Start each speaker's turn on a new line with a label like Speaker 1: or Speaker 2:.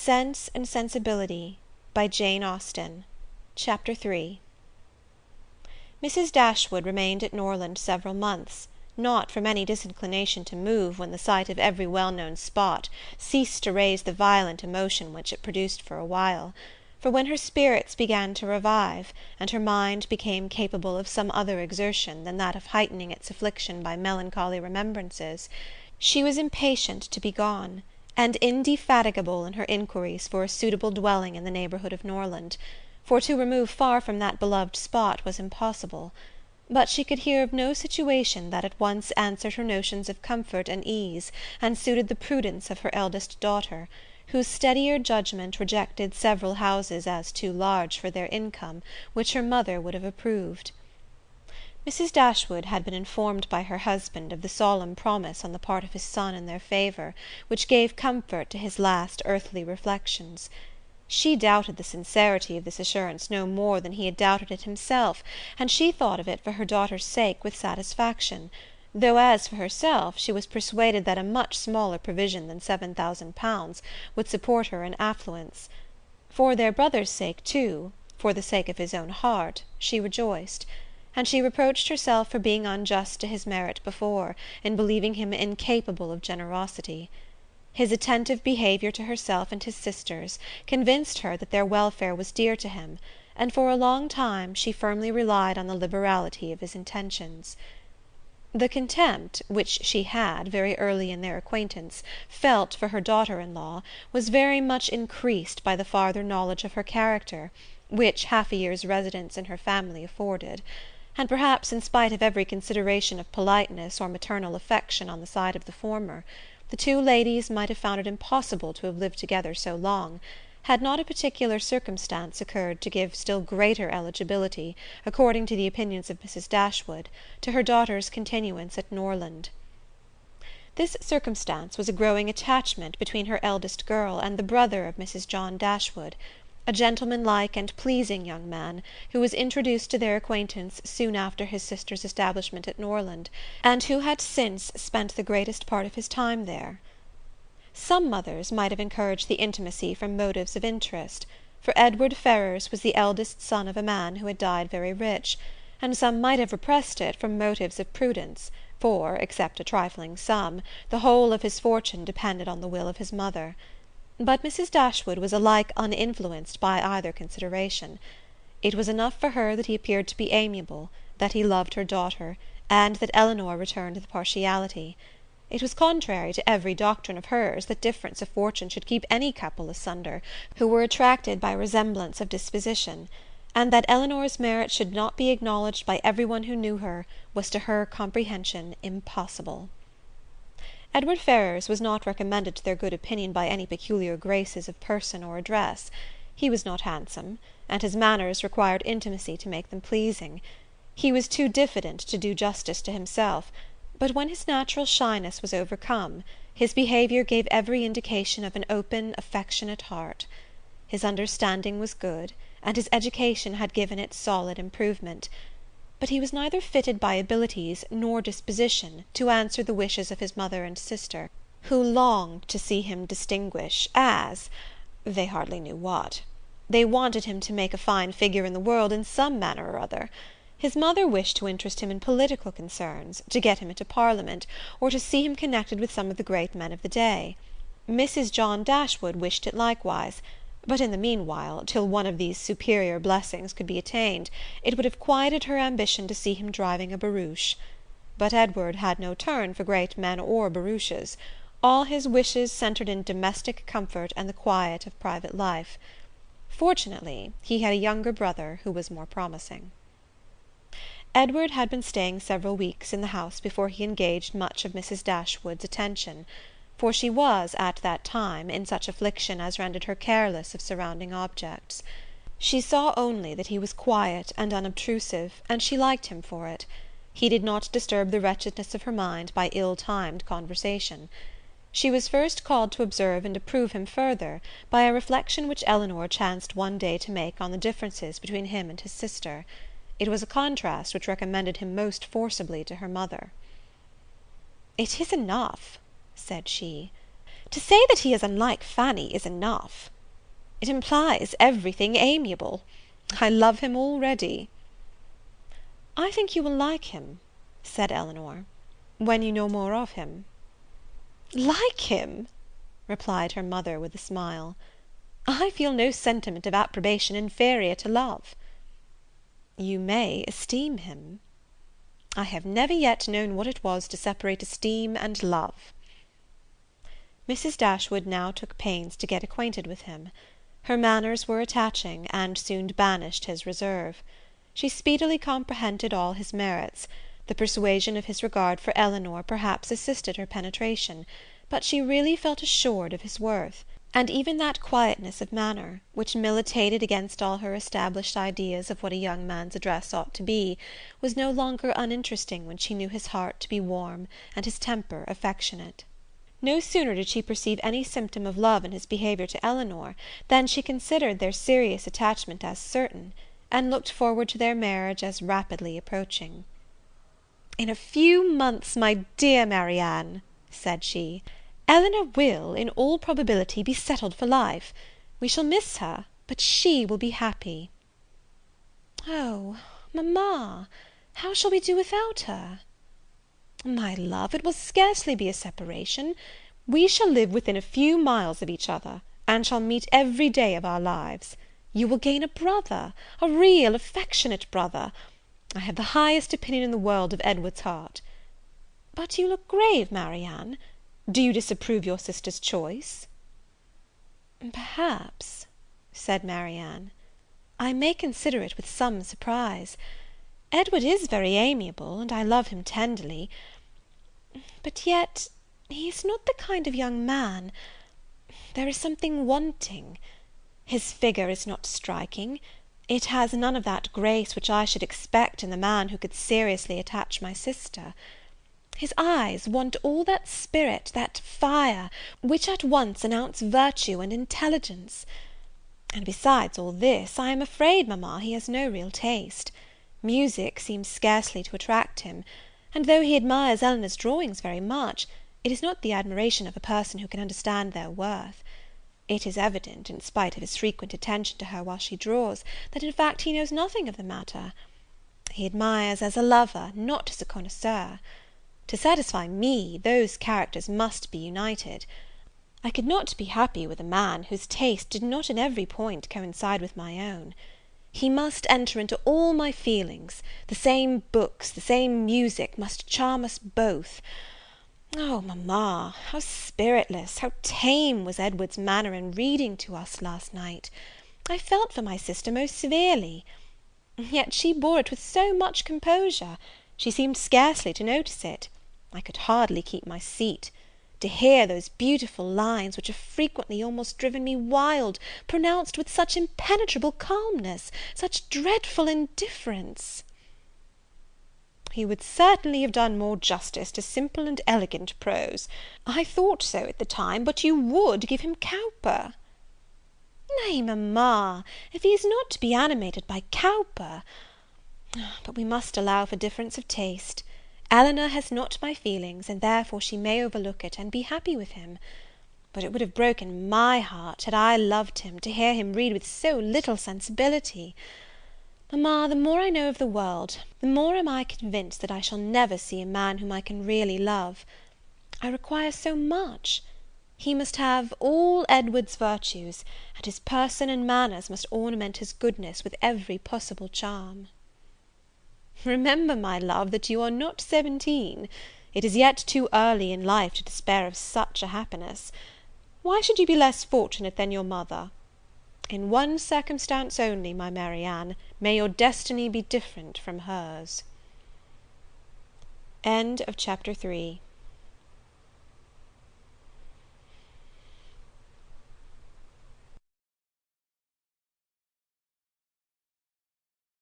Speaker 1: Sense and Sensibility by Jane Austen. Chapter 3. Mrs. Dashwood remained at Norland several months, not from any disinclination to move when the sight of every well-known spot ceased to raise the violent emotion which it produced for a while; for when her spirits began to revive, and her mind became capable of some other exertion than that of heightening its affliction by melancholy remembrances, she was impatient to be gone, and indefatigable in her inquiries for a suitable dwelling in the neighbourhood of Norland, for to remove far from that beloved spot was impossible; but she could hear of no situation that at once answered her notions of comfort and ease, and suited the prudence of her eldest daughter, whose steadier judgment rejected several houses as too large for their income, which her mother would have approved. Mrs. Dashwood had been informed by her husband of the solemn promise on the part of his son in their favour, which gave comfort to his last earthly reflections. She doubted the sincerity of this assurance no more than he had doubted it himself, and she thought of it for her daughter's sake with satisfaction, though as for herself she was persuaded that a much smaller provision than £7,000 would support her in affluence. For their brother's sake too, for the sake of his own heart, she rejoiced; and she reproached herself for being unjust to his merit before, in believing him incapable of generosity. His attentive behaviour to herself and his sisters convinced her that their welfare was dear to him, and for a long time she firmly relied on the liberality of his intentions. The contempt which she had, very early in their acquaintance, felt for her daughter-in-law was very much increased by the farther knowledge of her character, which half a year's residence in her family afforded; and perhaps in spite of every consideration of politeness or maternal affection on the side of the former, the two ladies might have found it impossible to have lived together so long, had not a particular circumstance occurred to give still greater eligibility, according to the opinions of Mrs. Dashwood, to her daughter's continuance at Norland. This circumstance was a growing attachment between her eldest girl and the brother of Mrs. John Dashwood, a gentlemanlike and pleasing young man, who was introduced to their acquaintance soon after his sister's establishment at Norland, and who had since spent the greatest part of his time there. Some mothers might have encouraged the intimacy from motives of interest, for Edward Ferrars was the eldest son of a man who had died very rich, and some might have repressed it from motives of prudence, for, except a trifling sum, the whole of his fortune depended on the will of his mother. But Mrs. Dashwood was alike uninfluenced by either consideration. It was enough for her that he appeared to be amiable, that he loved her daughter, and that Elinor returned the partiality. It was contrary to every doctrine of hers that difference of fortune should keep any couple asunder, who were attracted by resemblance of disposition, and that Elinor's merit should not be acknowledged by every one who knew her, was to her comprehension impossible. Edward Ferrars was not recommended to their good opinion by any peculiar graces of person or address. He was not handsome, and his manners required intimacy to make them pleasing. He was too diffident to do justice to himself, but when his natural shyness was overcome, his behaviour gave every indication of an open, affectionate heart. His understanding was good, and his education had given it solid improvement; but he was neither fitted by abilities nor disposition to answer the wishes of his mother and sister, who longed to see him distinguish as they hardly knew what. They wanted him to make a fine figure in the world in some manner or other. His mother wished to interest him in political concerns, to get him into Parliament, or to see him connected with some of the great men of the day. Mrs. John Dashwood wished it likewise; but in the meanwhile, till one of these superior blessings could be attained, it would have quieted her ambition to see him driving a barouche. But Edward had no turn for great men or barouches. All his wishes centred in domestic comfort and the quiet of private life. Fortunately, he had a younger brother who was more promising. Edward had been staying several weeks in the house before he engaged much of Mrs. Dashwood's attention, for she was, at that time, in such affliction as rendered her careless of surrounding objects. She saw only that he was quiet and unobtrusive, and she liked him for it. He did not disturb the wretchedness of her mind by ill-timed conversation. She was first called to observe and approve him further by a reflection which Elinor chanced one day to make on the differences between him and his sister. It was a contrast which recommended him most forcibly to her mother. "It is enough," said she, To say that he is unlike Fanny is enough. It implies everything amiable. I love him already." "I think you will like him," said Elinor, "when you know more of him." "Like him!" replied her mother with a smile. "I feel no sentiment of approbation inferior to love." "You may esteem him." "I have never yet known what it was to separate esteem and love." Mrs. Dashwood now took pains to get acquainted with him. Her manners were attaching, and soon banished his reserve. She speedily comprehended all his merits. The persuasion of his regard for Elinor perhaps assisted her penetration, but she really felt assured of his worth; and even that quietness of manner, which militated against all her established ideas of what a young man's address ought to be, was no longer uninteresting when she knew his heart to be warm and his temper affectionate. No sooner did she perceive any symptom of love in his behaviour to Elinor, than she considered their serious attachment as certain, and looked forward to their marriage as rapidly approaching. "In a few months, my dear Marianne," said she, "Elinor will, in all probability, be settled for life. We shall miss her, but she will be happy." "Oh, mamma, how shall we do without her?" "My love, it will scarcely be a separation. We shall live within a few miles of each other, and shall meet every day of our lives. You will gain a brother, a real affectionate brother. I have the highest opinion in the world of Edward's heart. But you look grave, Marianne. Do you disapprove your sister's choice?" "Perhaps," said Marianne, "I may consider it with some surprise. Edward is very amiable, and I love him tenderly; but yet he is not the kind of young man. There is something wanting. His figure is not striking. It has none of that grace which I should expect in the man who could seriously attach my sister. His eyes want all that spirit, that fire, which at once announce virtue and intelligence. And besides all this, I am afraid, mamma, he has no real taste. Music seems scarcely to attract him; and though he admires Elinor's drawings very much, it is not the admiration of a person who can understand their worth. It is evident, in spite of his frequent attention to her while she draws, that in fact he knows nothing of the matter. He admires as a lover, not as a connoisseur. To satisfy me, those characters must be united. I could not be happy with a man whose taste did not in every point coincide with my own. He must enter into all my feelings; the same books, the same music, must charm us both. Oh, mamma, how spiritless, how tame was Edward's manner in reading to us last night! I felt for my sister most severely. Yet she bore it with so much composure, she seemed scarcely to notice it. I could hardly keep my seat. To hear those beautiful lines, which have frequently almost driven me wild, pronounced with such impenetrable calmness, such dreadful indifference! "He would certainly have done more justice to simple and elegant prose. I thought so at the time, but you would give him Cowper." "Nay, mamma, if he is not to be animated by Cowper! But we must allow for difference of taste. Elinor has not my feelings, and therefore she may overlook it, and be happy with him. But it would have broken my heart, had I loved him, to hear him read with so little sensibility. Mamma, the more I know of the world, the more am I convinced that I shall never see a man whom I can really love. I require so much. He must have all Edward's virtues, and his person and manners must ornament his goodness with every possible charm." "Remember, my love, that you are not 17. It is yet too early in life to despair of such a happiness. Why should you be less fortunate than your mother? In one circumstance only, my Marianne, may your destiny be different from hers." Chapter 4